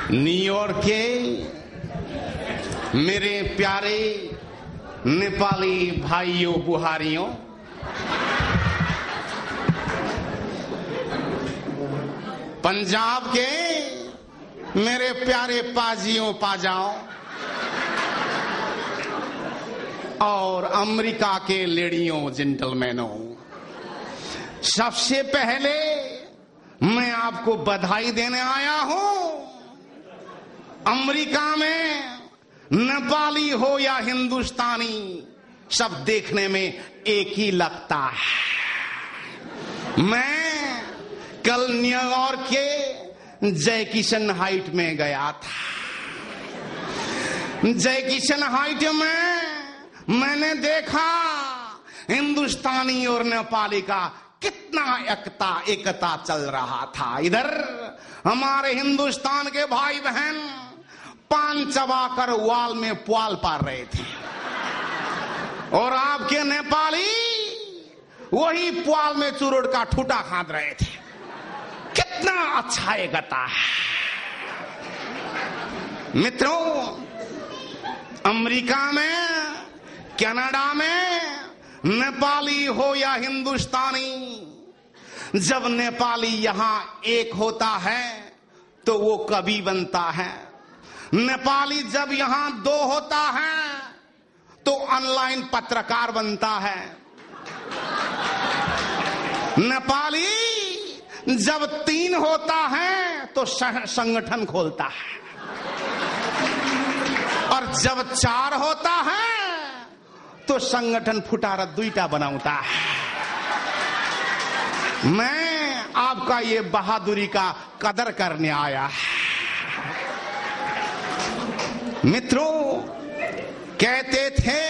New York के मेरे प्यारे नेपाली भाइयों बुहारियों, पंजाब के मेरे प्यारे पाजियों पाजाओं और अमेरिका के लेडियों जेंटलमैनों, सबसे पहले मैं आपको बधाई देने आया हूं। अमेरिका में नेपाली हो या हिंदुस्तानी, सब देखने में एक ही लगता है। मैं कल न्यूयॉर्क के जैकिसन हाइट में गया था। जैकिसन हाइट में मैंने देखा हिंदुस्तानी और नेपाली का कितना एकता चल रहा था। इधर हमारे हिंदुस्तान के भाई बहन पान चबाकर वाल में पुआल पार रहे थे और आपके नेपाली वही पुआल में चुरुड़ का ठूटा खाद रहे थे। कितना अच्छा एकता है मित्रों। अमेरिका में, कनाडा में नेपाली हो या हिंदुस्तानी, जब नेपाली यहां एक होता है तो वो कवि बनता है। नेपाली जब यहां दो होता है तो ऑनलाइन पत्रकार बनता है। नेपाली जब तीन होता है तो संगठन खोलता है और जब चार होता है तो संगठन फुटारा दुईटा बनाता है। मैं आपका ये बहादुरी का कदर करने आया। मित्रों, कहते थे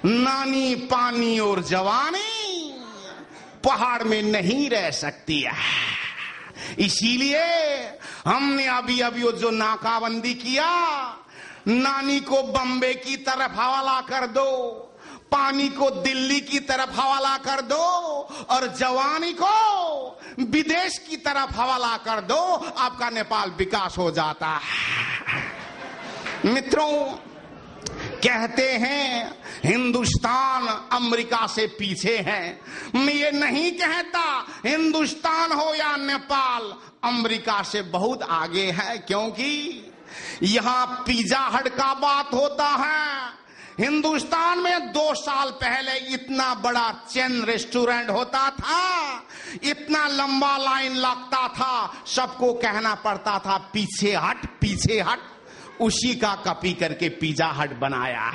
नानी पानी और जवानी पहाड़ में नहीं रह सकती है। इसीलिए हमने अभी जो नाकाबंदी किया, नानी को बम्बे की तरफ हवाला कर दो, पानी को दिल्ली की तरफ हवाला कर दो और जवानी को विदेश की तरफ हवाला कर दो, आपका नेपाल विकास हो जाता है। मित्रों, कहते हैं हिंदुस्तान अमेरिका से पीछे है। मैं ये नहीं कहता हिंदुस्तान हो या नेपाल अमेरिका से बहुत आगे है, क्योंकि यहां पिज्जा हट का बात होता है। हिंदुस्तान में 2 साल पहले इतना बड़ा चेन रेस्टोरेंट होता था, इतना लंबा लाइन लगता था, सबको कहना पड़ता था पीछे हट पीछे हट। उसी का कॉपी करके पिज्जा हट बनाया।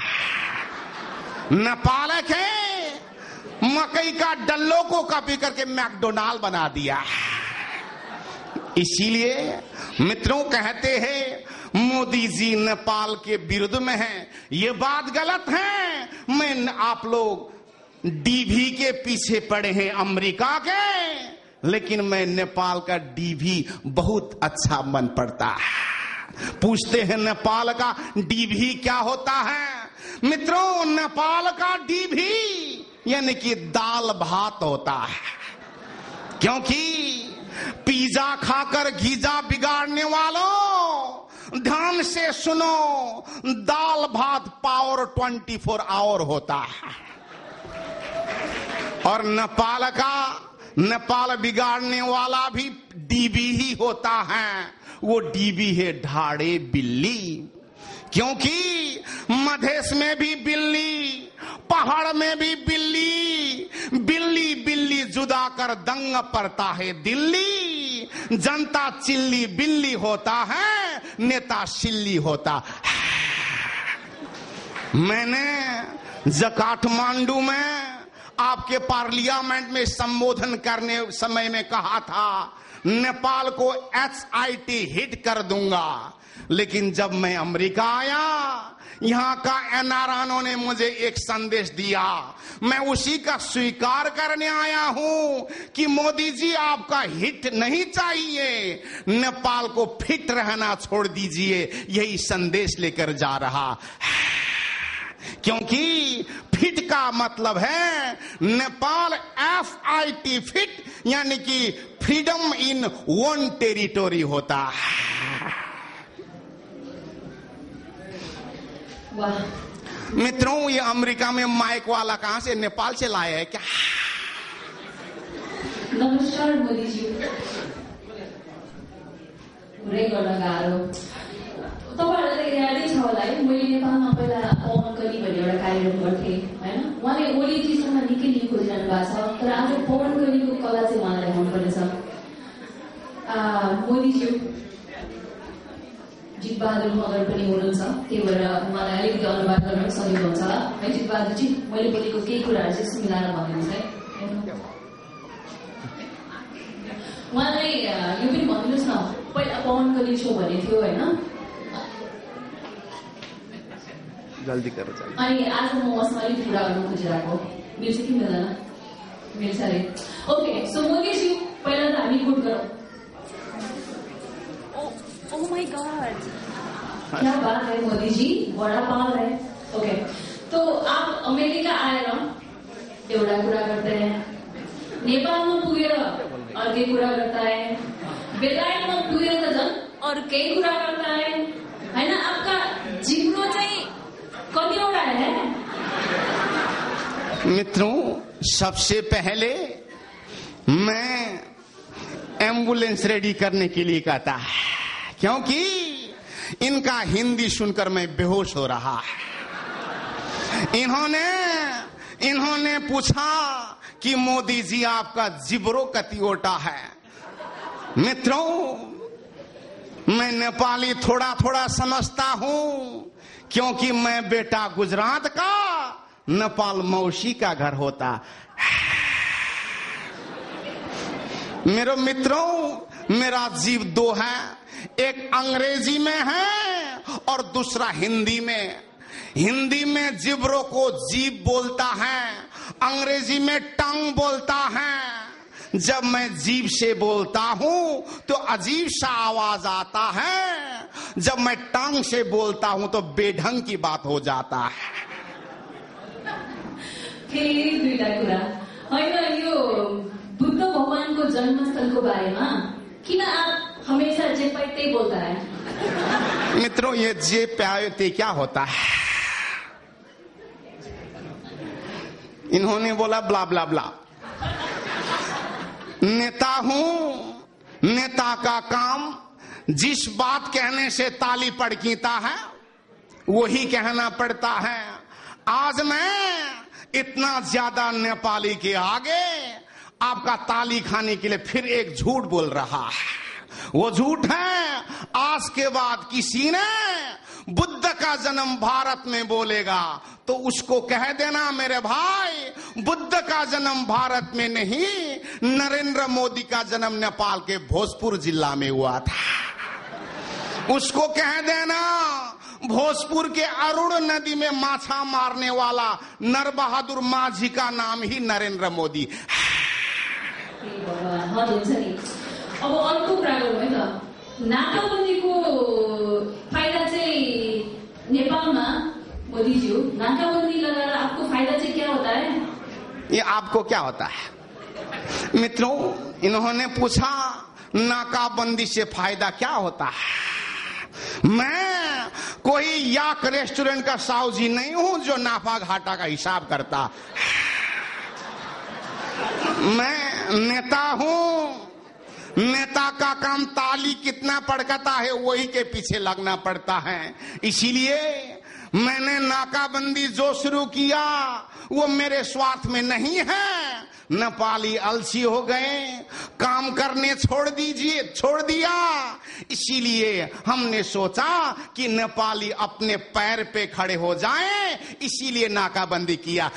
नेपाल के मकई का डल्लो को कॉपी करके मैकडोनाल्ड बना दिया। इसीलिए मित्रों, कहते हैं मोदी जी नेपाल के विरुद्ध में हैं। ये बात गलत है। मैं आप लोग डीवी के पीछे पड़े हैं अमेरिका के, लेकिन मैं नेपाल का डीवी बहुत अच्छा मन पड़ता है। पूछते हैं नेपाल का डीवी क्या होता है? मित्रों, नेपाल का डीवी यानी कि दाल भात होता है, क्योंकि पिज्जा खाकर गीजा बिगाड़ने वालों ध्यान से सुनो, दाल भात पावर 24 आवर होता है। और नेपाल बिगाड़ने वाला भी डीवी ही होता है। वो डीबी है ढाड़े बिल्ली। क्योंकि मधेश में भी बिल्ली, पहाड़ में भी बिल्ली, बिल्ली बिल्ली जुदा कर दंग पड़ता है दिल्ली। जनता चिल्ली बिल्ली होता है, नेता सिल्ली होता है। मैंने काठमांडू में आपके पार्लियामेंट में संबोधन करने समय में कहा था नेपाल को HIT हिट कर दूंगा, लेकिन जब मैं अमेरिका आया, यहाँ का NRNO ने मुझे एक संदेश दिया, मैं उसी का स्वीकार करने आया हूं कि मोदी जी आपका हिट नहीं चाहिए, नेपाल को फिट रहना छोड़ दीजिए, यही संदेश लेकर जा रहा। क्योंकि फिट का मतलब है नेपाल FIT फिट, यानी कि फ्रीडम इन वन टेरिटोरी होता है। मित्रों, ये अमेरिका में माइक वाला कहां से, नेपाल से लाया है क्या? नमस्कार मोदी जी। तपाईहरुलाई यादै छ होला है, मैले नेपालमा पहिला पवन कली भन्ने एउटा कार्यक्रम गर्थेँ हैन। उहाँले ओलीजीसँग निकै लिङ्क खोजिरहनु भएको छ, तर आज पवन कलीको कला चाहिँ उहाँलाई देखाउनु पर्नेछ। मोदीज्यू जितबहादुर मगर पनि हुनुहुन्छ, त्यही भएर उहाँलाई अलिकति अनुवाद गर्न सजिलो हुन्छ होला है। जितबहादुरजी, मैले बोलेको केही कुराहरू चाहिँ सुमिलाएर भनिदिनुहोस् है। उहाँलाई यो पनि भनिदिनुहोस् न, पहिला पवन कली सो भन्ने थियो होइन, जल्दी करो चाहिए। अनि आज म उहाँसँग अलिकति कुरा गर्न खोजिरहेको, मिल्छ कि मिल्दैन? मिल्छ अरे। ओके, सो मोदीजी, पहिला त हामी गुड गरौँ। Oh my God! क्या बात है मोदी जी, बड़ा पाल है। ओके, तो आप अमेरिका आएर एउटा कुरा गर्दै हैं, नेपालमा पुगेर अर्कै कुरा गर्दा है, बेलायतमा पुगेर त झन् अर्कै कुरा गर्दा है, हैन? आपका जिब्रो चाहिँ कतिवटा है? मित्रों, सबसे पहले मैं एम्बुलेंस रेडी करने के लिए कहता है, क्योंकि इनका हिंदी सुनकर मैं बेहोश हो रहा है। इन्होंने पूछा कि मोदी जी आपका जिब्रो कतियोटा है। मित्रों, मैं नेपाली थोड़ा थोड़ा समझता हूं, क्योंकि मैं बेटा गुजरात का, नेपाल मौसी का घर होता। मेरे मित्रों, मेरा जीव दो है, एक अंग्रेजी में है और दूसरा हिंदी में। हिंदी में जिब्रो को जीभ बोलता है, अंग्रेजी में टंग बोलता है। जब मैं जीभ से बोलता हूं तो अजीब सा आवाज आता है, जब मैं टंग से बोलता हूं तो बेढंग की बात हो जाता है। यो बुद्ध भगवानको जन्मस्थलको बारेमा किन आप हमेशा जे पाए त्यही बोलता है? मित्रों, ये जे पाए ते क्या होता है? इन्होंने बोला ब्ला ब्ला ब्ला। नेता हूं, नेता का काम जिस बात कहने से ताली पड़कीता है वही कहना पड़ता है। आज मैं इतना ज्यादा नेपाली के आगे आपका ताली खाने के लिए फिर एक झूठ बोल रहा है। वो झूठ है, आज के बाद किसी ने बुद्ध का जन्म भारत में बोलेगा तो उसको कह देना, मेरे भाई, बुद्ध का जन्म भारत में नहीं, नरेंद्र मोदी का जन्म नेपाल के भोजपुर जिला में हुआ था। उसको कह देना, भोजपुर के अरुण नदी में माछा मारने वाला नर बहादुर माझी का नाम ही नरेंद्र मोदी। अब अर्को कुरा गरौँ है त, नाकाबन्दीको फाइदा चाहिँ नेपालमा मोदीज्यू, नाकाबंदी लगाकर आपको फायदा से क्या होता है? ये आपको क्या होता है? मित्रों, इन्होंने पूछा नाकाबंदी से फायदा क्या होता है। मैं कोई याक रेस्टोरेंट का साहूजी नहीं हूं जो नाफा घाटा का हिसाब करता। मैं नेता हूं, नेता का काम ताली कितना पड़कता है वही के पीछे लगना पड़ता है। इसीलिए मैंने नाकाबंदी जो शुरू किया वो मेरे स्वार्थ में नहीं है। नेपाली आलसी हो गए, काम करने छोड़ दिया। इसीलिए हमने सोचा कि नेपाली अपने पैर पे खड़े हो जाएं, इसीलिए नाकाबंदी किया।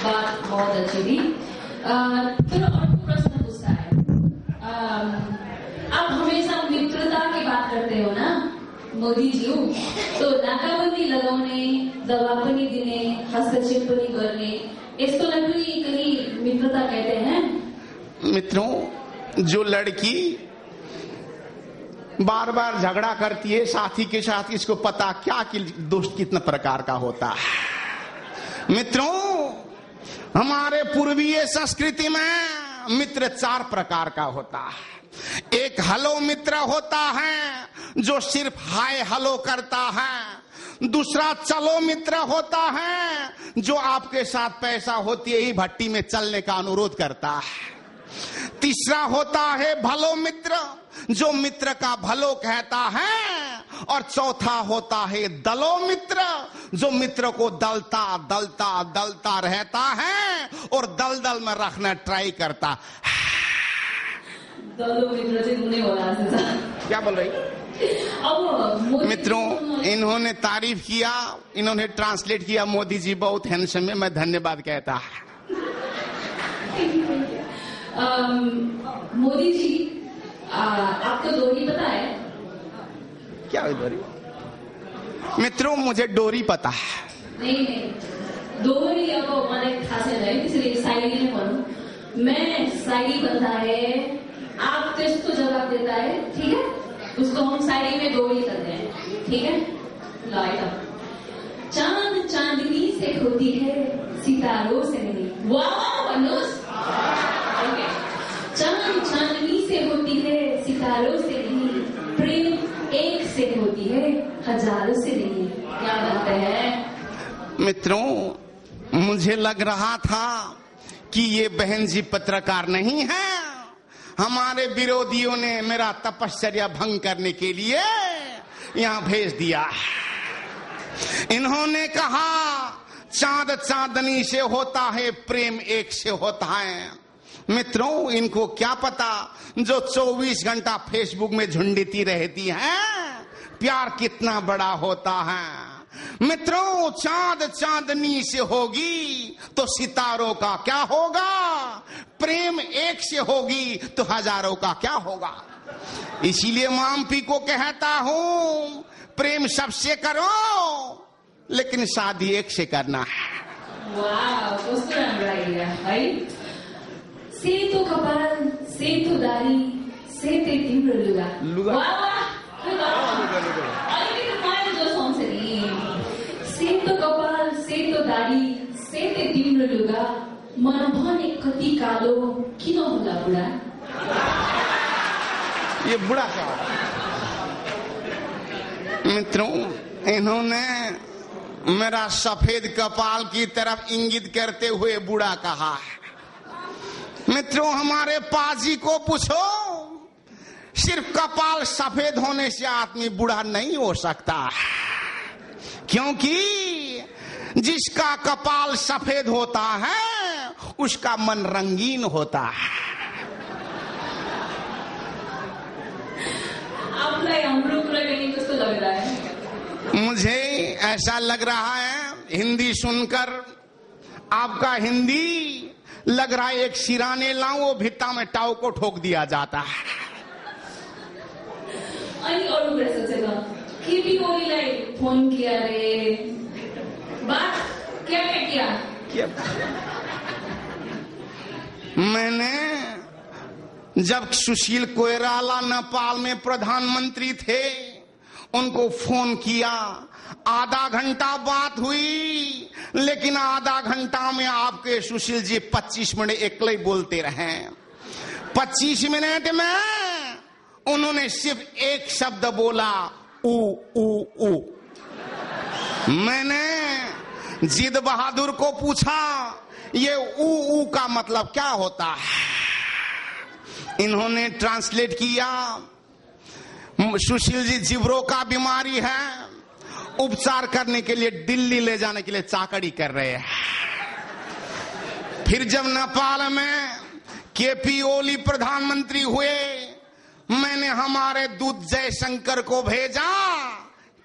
बात बहुत अच्छी थी। फिर और प्रश्न पूछता है, आप हमेशा मित्रता की बात करते हो ना मोदीज्यू, तो नाकाबंदी लगाउने, दबाव पनि दिने, हस्तक्षेप पनि गर्ने, यसकोलाई पनि कहीं मित्रता कहते हैं? मित्रों, जो लड़की बार बार झगड़ा करती है साथी के साथ, इसको पता क्या कि दोस्त कितना प्रकार का होता है। मित्रों, हमारे पूर्वीय संस्कृति में मित्र 4 प्रकार का होता है। एक हेलो मित्र होता है जो सिर्फ हाय हेलो करता है। दूसरा चलो मित्र होता है जो आपके साथ पैसा होती ही भट्टी में चलने का अनुरोध करता है। तीसरा होता है भलो मित्र जो मित्र का भलो कहता है। और चौथा होता है दलो मित्र जो मित्र को दलता रहता है और दलदल में रखना ट्राई करता। दलो मित्र से नहीं हो रहा है। क्या बोल रही? मित्रों, इन्होंने तारीफ किया, इन्होंने ट्रांसलेट किया, मोदी जी बहुत हैंडसम है, मैं धन्यवाद कहता। मोदी जी, आपको डोरी पता है? क्या है डोरी? मित्रों, मुझे डोरी पता है। नहीं, डोरी अब मलाई थाहा छैन है, त्यसैले साइडी नै भनौँ। मैं साइडी भन्दा है, आप त्यस्तो जवाब देता है, ठीक है? उसको हम साइडी में डोरी करते हैं, ठीक है? लाइट चांद चांदनी से होती है, सितारों से नहीं। वाह, भन्नुहोस्। ओके, चांद चांदनी से होती है, सितारों से नहीं। प्रेम एक से होती है, हजारों से नहीं। क्या बात है? मित्रों, मुझे लग रहा था कि ये बहन जी पत्रकार नहीं है। हमारे विरोधियों ने मेरा तपश्चर्या भंग करने के लिए यहां भेज दिया। इन्होंने कहा चांद चांदनी से होता है, प्रेम एक से होता है। मित्रों, इनको क्या पता जो 24 घंटा फेसबुक में झुंडती रहती है, प्यार कितना बड़ा होता है। मित्रों, चांद चांदनी से होगी तो सितारों का क्या होगा? प्रेम एक से होगी तो हजारों का क्या होगा? इसीलिए मामपी को कहता हूं, प्रेम सबसे करो लेकिन शादी एक से करना है। वाह, कस्तो राम्रो आइडिया है। सेतो कपाल, सेतो दारी, सेते तिम्रो लुगा। वाह, सेतो कपाल, सेतो दारी, सेते तिम्रो लुगा, मन भने कति कालो, किन होला बुढा? ये बुढ़ा क्या? मित्रों, इन्होंने मेरा सफेद कपाल की तरफ इंगित करते हुए बूढ़ा कहा है। मित्रों, हमारे पाजी को पूछो, सिर्फ कपाल सफेद होने से आदमी बूढ़ा नहीं हो सकता, क्योंकि जिसका कपाल सफेद होता है उसका मन रंगीन होता है। आपलाई हाम्रो कुरा गर्ने कस्तो लग रहा है? मुझे ऐसा लग रहा है हिंदी सुनकर आपका हिंदी लग रहा है एक सिराने लाऊं, वो भित्ता में टाव को ठोक दिया जाता है। अनि अरू कुरा सोचेको केपी ओलीलाई फोन किया रे, बात क्या किया? मैंने जब सुशील कोइराला नेपाल में प्रधानमंत्री थे उनको फोन किया, आधा घंटा बात हुई, लेकिन आधा घंटा में आपके सुशील जी 25 मिनट अकेले बोलते रहे। 25 मिनट में उन्होंने सिर्फ एक शब्द बोला, ऊ ऊ ऊ। मैंने जिद बहादुर को पूछा, ये ऊ का मतलब क्या होता है? इन्होंने ट्रांसलेट किया, सुशील जी जिब्रो का बीमारी है, उपचार करने के लिए दिल्ली ले जाने के लिए चाकरी कर रहे हैं। फिर जब नेपाल में केपी ओली प्रधानमंत्री हुए, मैंने हमारे दूत जयशंकर को भेजा,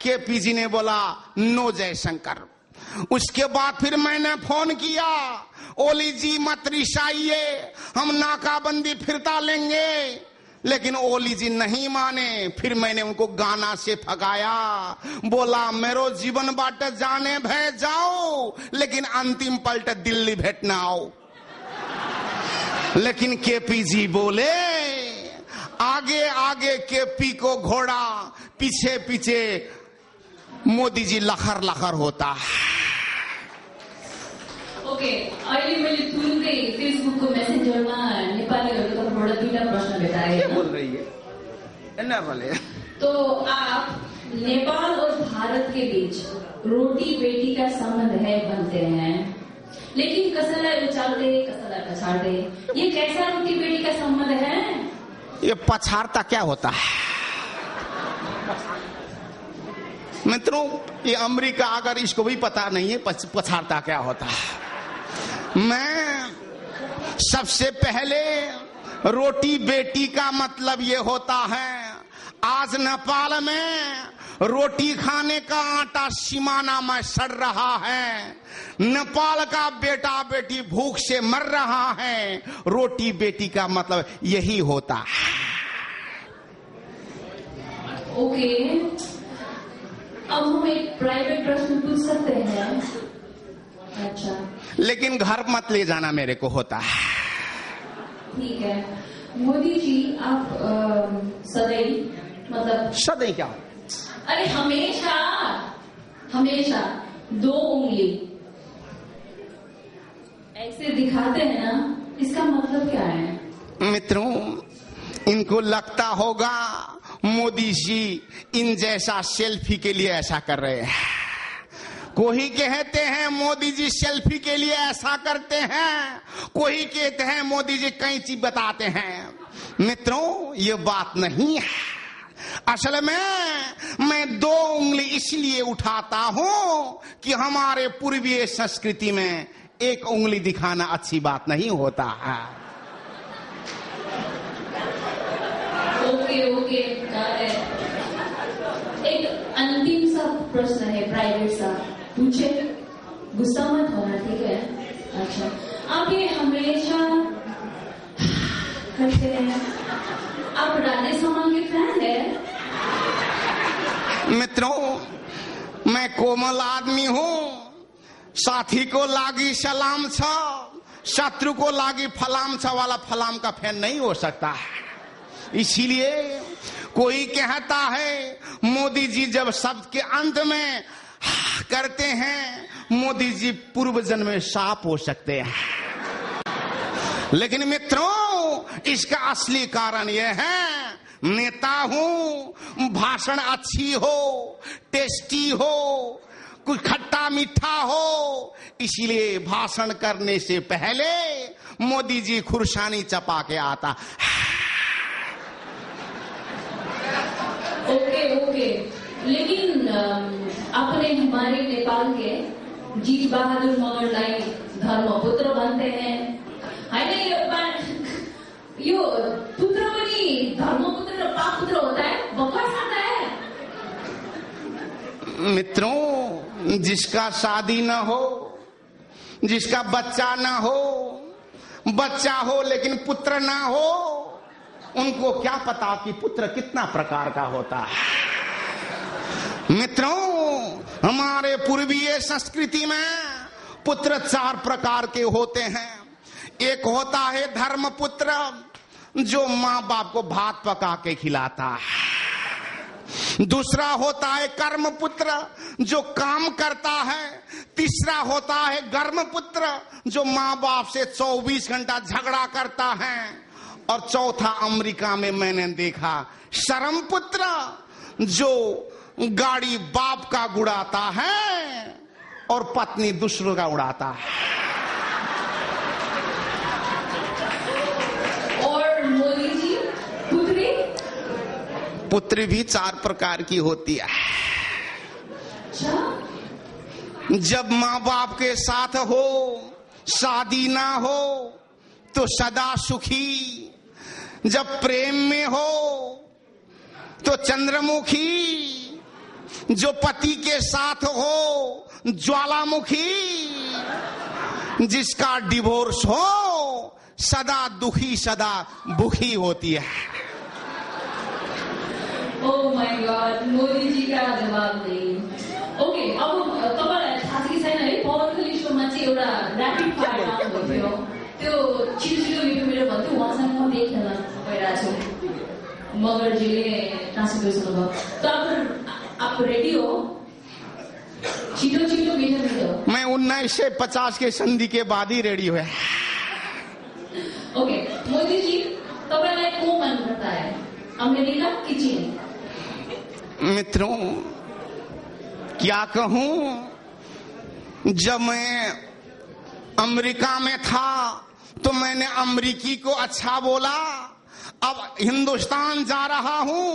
केपी जी ने बोला नो जयशंकर। उसके बाद फिर मैंने फोन किया, ओली जी मत रिसाइए, हम नाकाबंदी फिरता लेंगे, लेकिन ओली जी नहीं माने। फिर मैंने उनको गाना से भगाया, बोला मेरो जीवन बाट जाने भय जाओ, लेकिन अंतिम पलट दिल्ली भेटना आओ। लेकिन केपी जी बोले आगे आगे केपी को घोड़ा, पीछे पीछे मोदी जी लखर लखर होता। ओके, अहिले मैले तुरुन्तै फेसबुकको मेसेन्जरमा नेपालीहरूको तर्फबाट दुईटा प्रश्न भेटाए। बोल रही है बोले। तो आप नेपाल और भारत के बीच रोटी बेटी का संबंध है बनते हैं, लेकिन कसैलाई उचाल्दै कसैलाई पछाड्दै, ये कैसा रोटी बेटी का संबंध है? ये पछाड़ता क्या होता है मित्रों? ये अमेरिका अगर इसको भी पता नहीं है पछाड़ता क्या होता है। मैं सबसे पहले रोटी बेटी का मतलब ये होता है, आज नेपाल में रोटी खाने का आटा सीमाना में सड़ रहा है, नेपाल का बेटा बेटी भूख से मर रहा है। रोटी बेटी का मतलब यही होता है। ओके, अब हम एक प्राइवेट प्रश्न पूछ सकते हैं? अच्छा, लेकिन घर मत ले जाना मेरे को होता है। ठीक है। मोदी जी आप सदैव मतलब सदैव क्या? अरे हमेशा हमेशा 2 उंगली ऐसे दिखाते हैं ना, इसका मतलब क्या है? मित्रों, इनको लगता होगा मोदी जी इन जैसा सेल्फी के लिए ऐसा कर रहे हैं। कोई कहते हैं मोदी जी सेल्फी के लिए ऐसा करते हैं, कोई कहते हैं मोदी जी कैंची बताते हैं। मित्रों, ये बात नहीं है। असल में मैं 2 उंगली इसलिए उठाता हूं कि हमारे पूर्वीय संस्कृति में 1 उंगली दिखाना अच्छी बात नहीं होता है। ओके ओके, एक अंतिम सा प्रश्न है, प्राइवेट सा, पूछे, गुस्सा मत होना, ठीक है? अच्छा, आप ये हमेशा करते हैं, आप राधे श्याम के फैन है? मित्रों, मैं कोमल आदमी हूं, साथी को लागी सलाम छ, शत्रु को लागी फलाम छ वाला फलाम का फैन नहीं हो सकता है। इसीलिए कोई कहता है मोदी जी जब शब्द के अंत में करते हैं, मोदी जी पूर्व जन्म में सांप हो सकते हैं। लेकिन मित्रों, इसका असली कारण यह है, नेता हूं, भाषण अच्छी हो, टेस्टी हो, कुछ खट्टा मीठा हो, इसीलिए भाषण करने से पहले मोदी जी खुरसानी चपा के आता। ओके ओके, लेकिन अपने हमारे नेपाल के जीत बहादुर मगरलाई धर्मपुत्र बनते हैं, यो पुत्र पनि धर्मपुत्र र पापुत्र होता है, बकवास आता है। मित्रों, जिसका शादी न हो, जिसका बच्चा न हो, बच्चा हो लेकिन पुत्र ना हो, उनको क्या पता कि पुत्र कितना प्रकार का होता है। मित्रों, हमारे पूर्वीय संस्कृति में पुत्र 4 प्रकार के होते हैं। एक होता है धर्म पुत्र, जो माँ बाप को भात पका के खिलाता है। दूसरा होता है कर्म पुत्र, जो काम करता है। तीसरा होता है गर्म पुत्र, जो माँ बाप से 24 घंटा झगड़ा करता है। और चौथा अमेरिका में मैंने देखा शर्म पुत्र, जो गाड़ी बाप का उड़ाता है और पत्नी दूसरों का उड़ाता है। मोदी जी पुत्री पुत्री भी 4 प्रकार की होती है। जब माँ बाप के साथ हो, शादी ना हो तो सदा सुखी, जब प्रेम में हो तो चंद्रमुखी, जो पति के साथ हो ज्वालामुखी, जिसका डिवोर्स हो सदा दुखी सदा भूखी होती है। Oh my God, Modi ji का जवाब नहीं। ओके, अब तपाईलाई थाहा छ कि छैन है, पवन कली शोमा चाहिँ एउटा ऱ्यापिड फायर राउन्ड भयो, त्यो छिटो छिटो मिठो भन्थ्यो, उहाँसँग म देख्न गइरहेको छु, मगरजीले ट्रान्सलेट गर्नुभयो। त आप रेडी हो? छिटो छिटो मिठो। मैं 1950 के संधि के बाद ही रेडी हुआ। ओके, मोदी जी तपाईलाई को मन करता है, अमेरिका की चीन? मित्रों क्या कहूं, जब मैं अमेरिका में था तो मैंने अमेरिकी को अच्छा बोला, अब हिंदुस्तान जा रहा हूं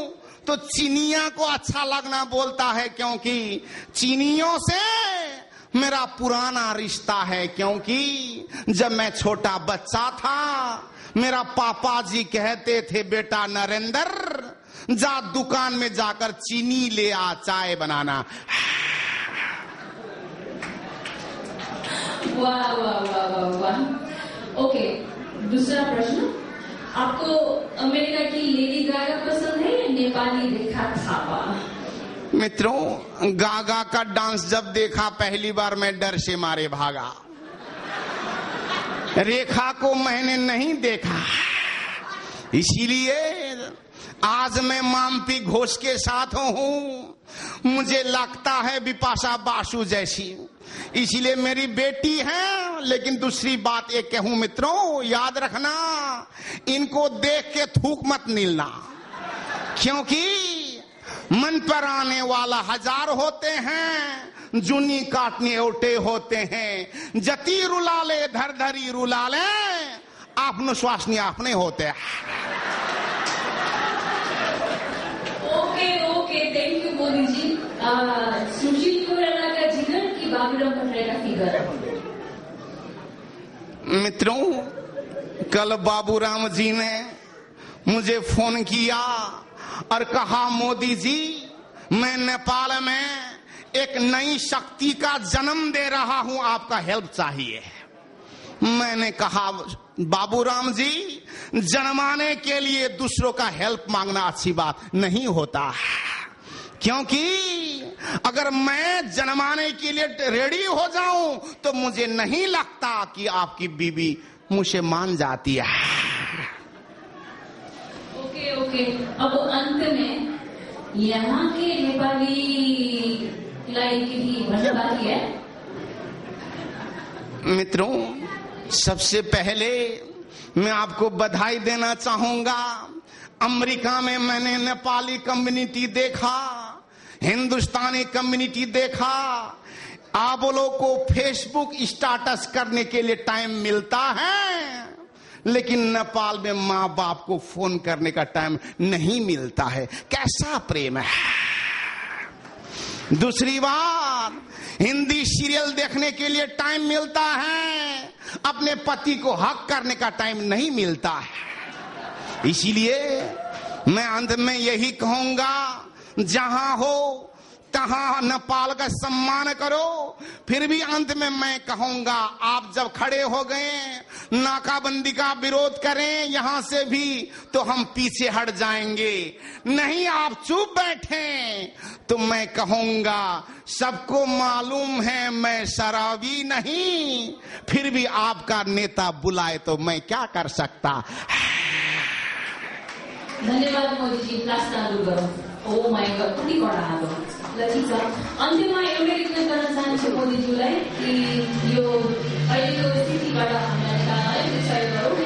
तो चीनिया को अच्छा लगना बोलता है, क्योंकि चीनियों से मेरा पुराना रिश्ता है। क्योंकि जब मैं छोटा बच्चा था मेरा पापा जी कहते थे, बेटा नरेंद्र जा दुकान में जाकर चीनी ले आ, चाय बनाना। वाह वाह वाह वाह वाह। ओके, दूसरा प्रश्न, आपको अमेरिका की लेडी गागा पसंद है या नेपाली रेखा थापा? मित्रों, गागा का डांस जब देखा पहली बार मैं डर से मारे भागा। रेखा को मैंने नहीं देखा, इसीलिए आज मैं माम्पी घोष के साथ हूँ। मुझे लगता है बिपाशा बासु जैसी, इसीलिए मेरी बेटी है। लेकिन दूसरी बात एक कहूं मित्रों, याद रखना, इनको देख के थूक मत नीलना, क्योंकि मन पर आने वाला 1000 होते हैं, जुनी काटने उल्टे होते हैं। जती रुलाले धर धरी रुलाले, आपनो श्वासनी आपने होते हैं। Okay okay, thank you Modi ji. Sushil Koirala का जिगर की बाबूराम भट्टराई का फिगर? मित्रों, कल बाबूराम जी ने मुझे फोन किया और कहा, मोदी जी मैं नेपाल में एक नई शक्ति का जन्म दे रहा हूं, आपका हेल्प चाहिए। मैंने कहा, बाबूराम जी जन्माने के लिए दूसरों का हेल्प मांगना अच्छी बात नहीं होता, क्योंकि अगर मैं जन्माने के लिए रेडी हो जाऊं तो मुझे नहीं लगता कि आपकी बीवी मुझे मान जाती है। ओके ओके, अब अंत में यहाँ के नेपाली लाइन की भी भन्न बाकी है। मित्रों, सबसे पहले मैं आपको बधाई देना चाहूंगा। अमेरिका में मैंने नेपाली कम्युनिटी देखा, हिंदुस्तानी कम्युनिटी देखा। आप लोग को फेसबुक स्टेटस करने के लिए टाइम मिलता है, लेकिन नेपाल में माँ बाप को फोन करने का टाइम नहीं मिलता है। कैसा प्रेम है। दूसरी बात, हिंदी सीरियल देखने के लिए टाइम मिलता है, अपने पति को हक करने का टाइम नहीं मिलता है। इसीलिए मैं अंत में यही कहूंगा, जहां हो तहां नेपाल का सम्मान करो। फिर भी अंत में मैं कहूंगा, आप जब खड़े हो गए नाकाबंदी का विरोध करें यहां से भी, तो हम पीछे हट जाएंगे। नहीं आप चुप बैठे तो मैं कहूंगा, सबको मालूम है मैं शराबी नहीं, फिर भी आपका नेता बुलाए तो मैं क्या कर सकता। धन्यवाद मोदी जी, क्लास चालू करो। ओ माय गॉड, कति कडा आयो। ल ठीक छ, अन्त्यमा एउटै रिक्वेस्ट गर्न चाहन्छु मोदीज्यूलाई कि यो अहिलेको स्थितिबाट हामीलाई सहयोग गरौँ।